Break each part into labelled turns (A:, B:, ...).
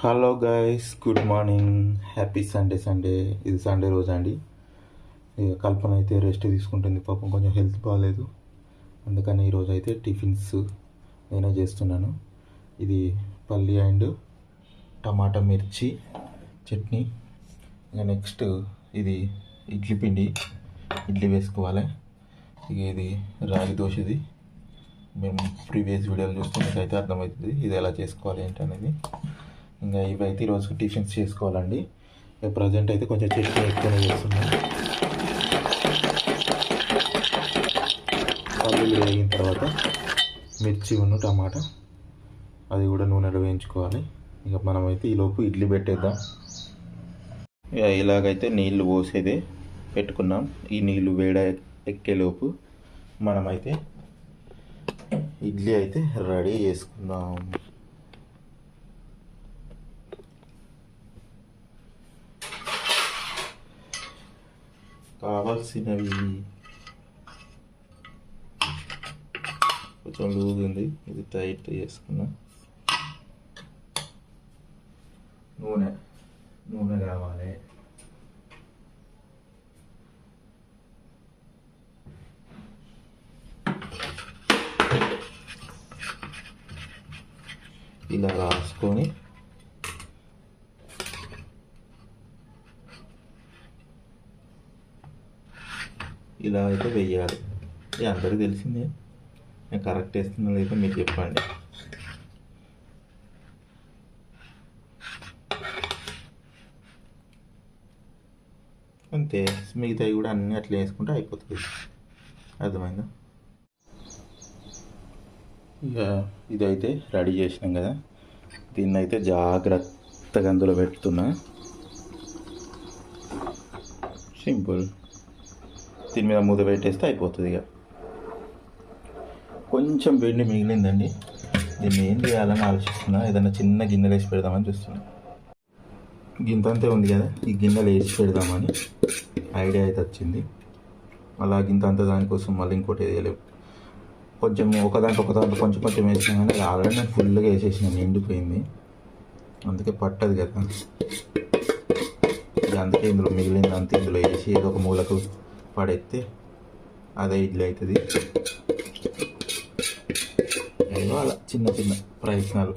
A: Hello guys, good morning. Happy Sunday. ఇది Sunday రోజు అండి. ఇక కల్పన అయితే రెస్ట్ తీసుకుంటుంది, పాపం కొంచెం హెల్త్ బాగాలేదు. అందుకని ఈరోజు అయితే టిఫిన్స్ నేనే చేస్తున్నాను. ఇది పల్లి అండ్ టమాటా మిర్చి చట్నీ. ఇక నెక్స్ట్ ఇది ఇడ్లీ పిండి, ఇడ్లీ వేసుకోవాలి. ఇక ఇది రాగి దోశది. మేము ప్రీవియస్ వీడియోలు చూస్తే అయితే అర్థమవుతుంది ఇది ఎలా చేసుకోవాలి ఏంటనేది. ఇంకా ఇవైతే ఈరోజు టిఫిన్స్ చేసుకోవాలండి. ప్రజెంట్ అయితే కొంచెం చట్నీ ఎక్కువనే చేస్తున్నాం. పల్లీలు వేగిన తర్వాత మిర్చి ఉన్న టమాటా అది కూడా నూనెలో వేయించుకోవాలి. ఇక మనమైతే ఈలోపు ఇడ్లీ పెట్టేద్దాం. ఇక ఇలాగైతే నీళ్లు పోసేదే పెట్టుకున్నాం. ఈ నీళ్లు ఎక్కేలోపు మనమైతే ఇడ్లీ అయితే రెడీ చేసుకుందాం. కావాల్సినవి కొంచెం లూజ్ ఉంది, ఇది టైట్ చేసుకున్నా. నూనె కావాలి. ఇలా రాసుకొని ఇలా అయితే వెయ్యాలి. ఇది అందరికీ తెలిసిందే, నేను కరెక్ట్ వేస్తున్నా లేదా మీరు చెప్పండి. అంతే, మిగతావి కూడా అన్నీ అట్లా వేసుకుంటే అయిపోతుంది. అర్థమైందా? ఇక ఇదైతే రెడీ చేసినాం కదా, దీన్ని అయితే జాగ్రత్తగా అందులో పెడుతున్నా. సింపుల్. దీని మీద మూత పెట్టేస్తే అయిపోతుంది. ఇక కొంచెం పిండి మిగిలిందండి, దీన్ని ఏం చేయాలని ఆలోచిస్తున్నా. ఏదైనా చిన్న గిన్నెలు వేసి పెడదామని చూస్తున్నా. గింతంతే ఉంది కదా, ఈ గిన్నెలు వేసి పెడదామని ఐడియా అయితే వచ్చింది. అలా గింతంతా దానికోసం మళ్ళీ ఇంకోటి వేయలేవు. కొంచెం ఒక దాంట్లో కొంచెం వేసినా కానీ ఆల్రెడీ నేను ఫుల్గా వేసేసిన, ఎండిపోయింది. అందుకే పట్టదు కదా. అందుకే ఇందులో మిగిలింది అంతే ఇందులో వేసి ఏదో ఒక మూలకు పడేస్తే అదే ఇడ్లీ అవుతుంది. ఏదో అలా చిన్న చిన్న ప్రయత్నాలు.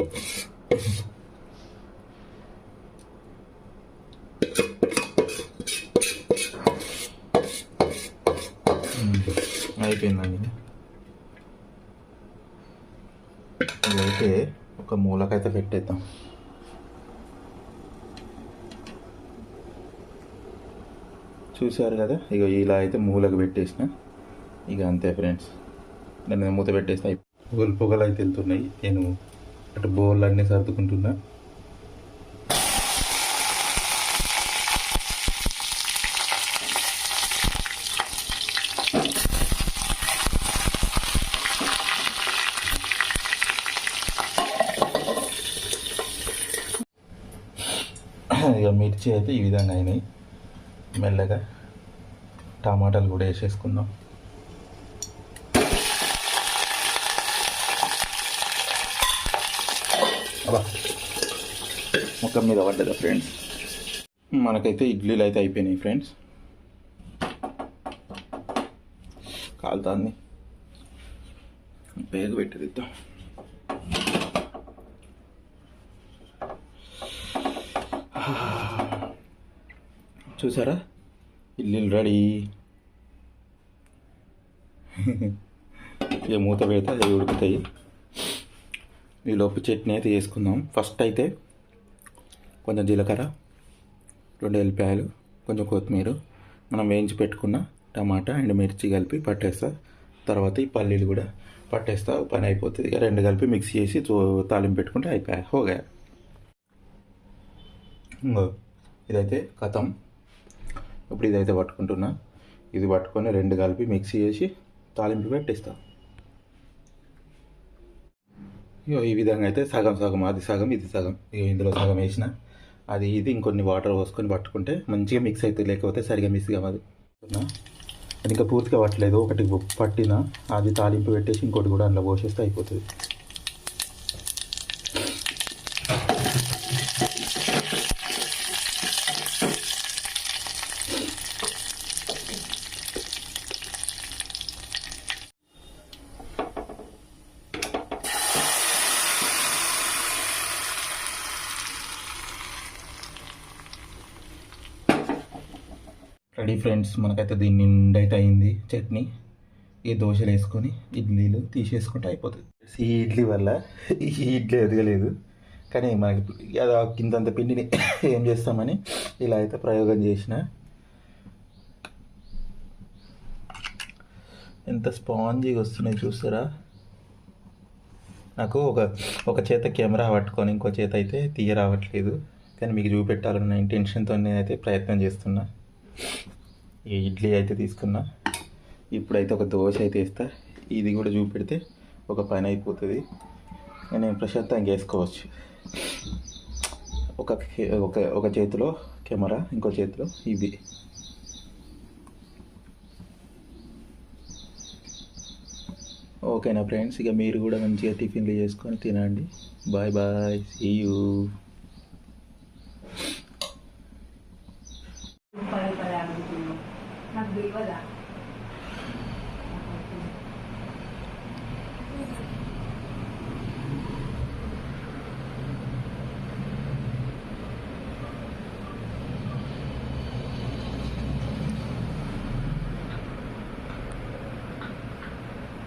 A: అయిపోయిందండి. ఇదైతే ఒక మూలకైతే పెట్టేద్దాం. చూసారు కదా, ఇక ఇలా అయితే మూలకు పెట్టేసిన. ఇక అంతే ఫ్రెండ్స్, నేను మూత పెట్టేసిన. పొగలు అయితే వెళ్తున్నాయి. నేను అటు బౌల్ అన్నీ సర్దుకుంటున్నా. ఇక మిర్చి అయితే ఈ విధంగా అయినాయి. మెల్లగా టమాటాలు కూడా వేసేసుకుందాం. అలా ముఖం మీద పడ్డదా ఫ్రెండ్స్. మనకైతే ఇడ్లీలు అయితే అయిపోయినాయి ఫ్రెండ్స్. కాలుతాన్ని బేగ పెట్టేదిద్దాం. చూసారా, ఇడ్లీలు రెడీ. ఇక మూత పెడితే అవి ఉడుకుతాయి. ఈలోపు చట్నీ అయితే వేసుకుందాం. ఫస్ట్ అయితే కొంచెం జీలకర్ర, 2 ఎల్లిపాయలు, కొంచెం కొత్తిమీర, మనం వేయించి పెట్టుకున్న టమాటా అండ్ మిర్చి కలిపి పట్టేస్తా. తర్వాత ఈ పల్లీలు కూడా పట్టేస్తా, పని అయిపోతుంది. ఇక 2 కలిపి మిక్స్ చేసి తాలింపు పెట్టుకుంటే అయిపోయాయి. హోగా ఇదైతే కథం. ఇప్పుడు ఇదైతే పట్టుకుంటున్నా. ఇది పట్టుకొని 2 కలిపి మిక్సీ చేసి తాలింపు పెట్టేస్తా. ఇక ఈ విధంగా అయితే సగం అది సగం ఇది సగం. ఇక ఇందులో సగం వేసిన అది ఇది ఇంకొన్ని వాటర్ పోసుకొని పట్టుకుంటే మంచిగా మిక్స్ అవుతుంది. లేకపోతే సరిగా మిక్స్ కావాలి. అది ఇంకా పూర్తిగా పట్టలేదు, ఒకటి పట్టిన అది తాలింపు పెట్టేసి ఇంకోటి కూడా అందులో పోసేస్తే అయిపోతుంది. రెడీ ఫ్రెండ్స్, మనకైతే దీని నిండా అయితే అయింది చట్నీ. ఈ దోశలు వేసుకొని ఇడ్లీలు తీసేసుకుంటే అయిపోతుంది. ఈ ఇడ్లీ వల్ల ఈ ఇడ్లీ ఎదగలేదు, కానీ మనకి అది కిందంత పిండిని ఏం చేస్తామని ఇలా అయితే ప్రయోగం చేసిన. ఎంత స్పాంజీగా వస్తున్నాయి చూస్తారా. నాకు ఒక చేత కెమెరా పట్టుకొని ఇంకో చేత అయితే తీయ రావట్లేదు, కానీ మీకు చూపెట్టాలన్న ఇంటెన్షన్తో నేనైతే ప్రయత్నం చేస్తున్నా. ఈ ఇడ్లీ అయితే తీసుకున్నా, ఇప్పుడైతే ఒక దోశ అయితే వేస్తా. ఇది కూడా చూపెడితే ఒక పని అయిపోతుంది, నేను ప్రశాంతంగా వేసుకోవచ్చు. ఒక చేతిలో కెమెరా, ఇంకో చేతిలో ఇవి. ఓకేనా ఫ్రెండ్స్, ఇక మీరు కూడా మంచిగా టిఫిన్లు చేసుకొని తినండి. Bye bye, see you.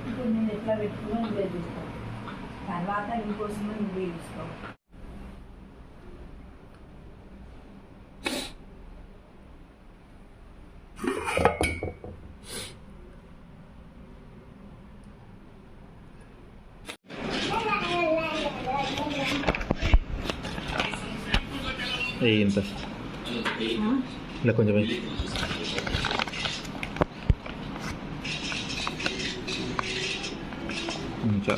B: ఇప్పుడు నేను ఎట్లా పెట్టుకున్నా నువ్వే చూసుకో, తర్వాత ఇంకోసమే నువ్వే చూసుకో.
A: ఇంత ఇలా కొంచెం ఇంకా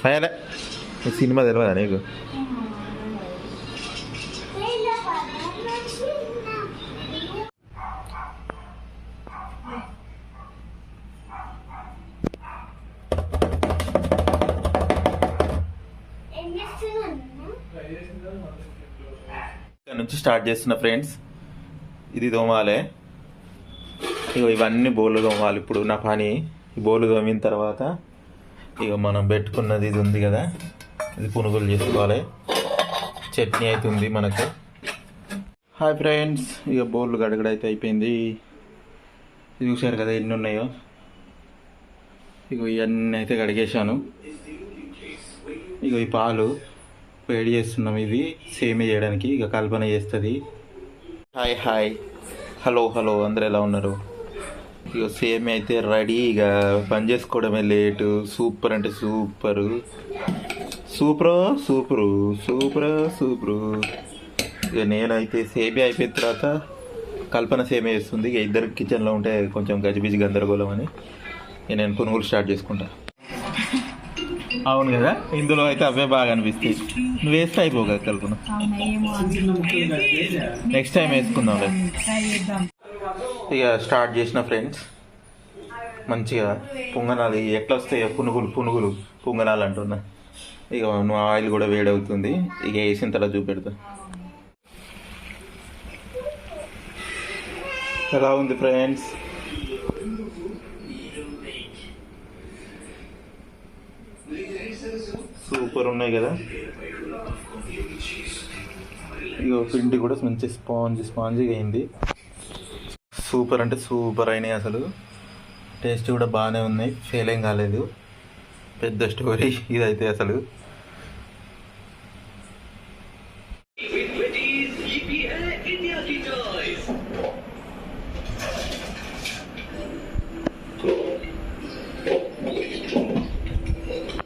A: అయ్యాలే, ఈ సినిమా తెలియదా నీకు? ఇక్కడ నుంచి స్టార్ట్ చేస్తున్న ఫ్రెండ్స్. ఇది తోమాలి, ఇక ఇవన్నీ బోర్లు తోమాలి. ఇప్పుడు నా పని ఈ బోర్లు తోమిన తర్వాత ఇక మనం పెట్టుకున్నది ఇది ఉంది కదా, ఇది పునుగులు చేసుకోవాలి. చట్నీ అవుతుంది మనకు. హాయ్ ఫ్రెండ్స్, ఇక బోర్లు గడగడైతే అయిపోయింది. చూశారు కదా ఎన్ని ఉన్నాయో. ఇక ఇవన్నీ అయితే కడిగేశాను. ఇక ఈ పాలు వేడి చేస్తున్నాం, ఇవి సేమ్ చేయడానికి. ఇక కల్పన చేస్తుంది. హాయ్ హాయ్, హలో హలో, అందరు ఎలా ఉన్నారు? ఇక సేమ్ అయితే రెడీ. ఇక పని చేసుకోవడమే లేటు. సూపర్ అంటే super, super super super super. ఇక నేనైతే సేమే అయిపోయిన తర్వాత కల్పన సేమే చేస్తుంది. ఇక ఇద్దరు కిచెన్లో ఉంటే కొంచెం గజిబిజి గందరగోళం అని నేను పునుగులు స్టార్ట్ చేసుకుంటా. అవును కదా, ఇందులో అయితే అవే బాగా అనిపిస్తాయి. నువ్వు వేస్తే అయిపో కదా కల్పన, నెక్స్ట్ టైం వేసుకుందాం. ఇక స్టార్ట్ చేసిన ఫ్రెండ్స్, మంచిగా పొంగనాలు ఎట్లా వస్తాయో పునుగులు పొంగనాలు అంటున్నా. ఇక నువ్వు ఆయిల్ కూడా వేడవుతుంది. ఇక వేసిన తర్వాత చూపెడతా. ఎలా ఉంది ఫ్రెండ్స్? సూపర్ ఉన్నాయి కదా. ఇక పిండి కూడా మంచి స్పాంజీగా అయింది. సూపర్ అంటే సూపర్ అయినాయి అసలు. టేస్ట్ కూడా బాగానే ఉన్నాయి, ఫెయిల్ ఏం కాలేదు. పెద్ద స్టోరీ ఇదైతే అసలు.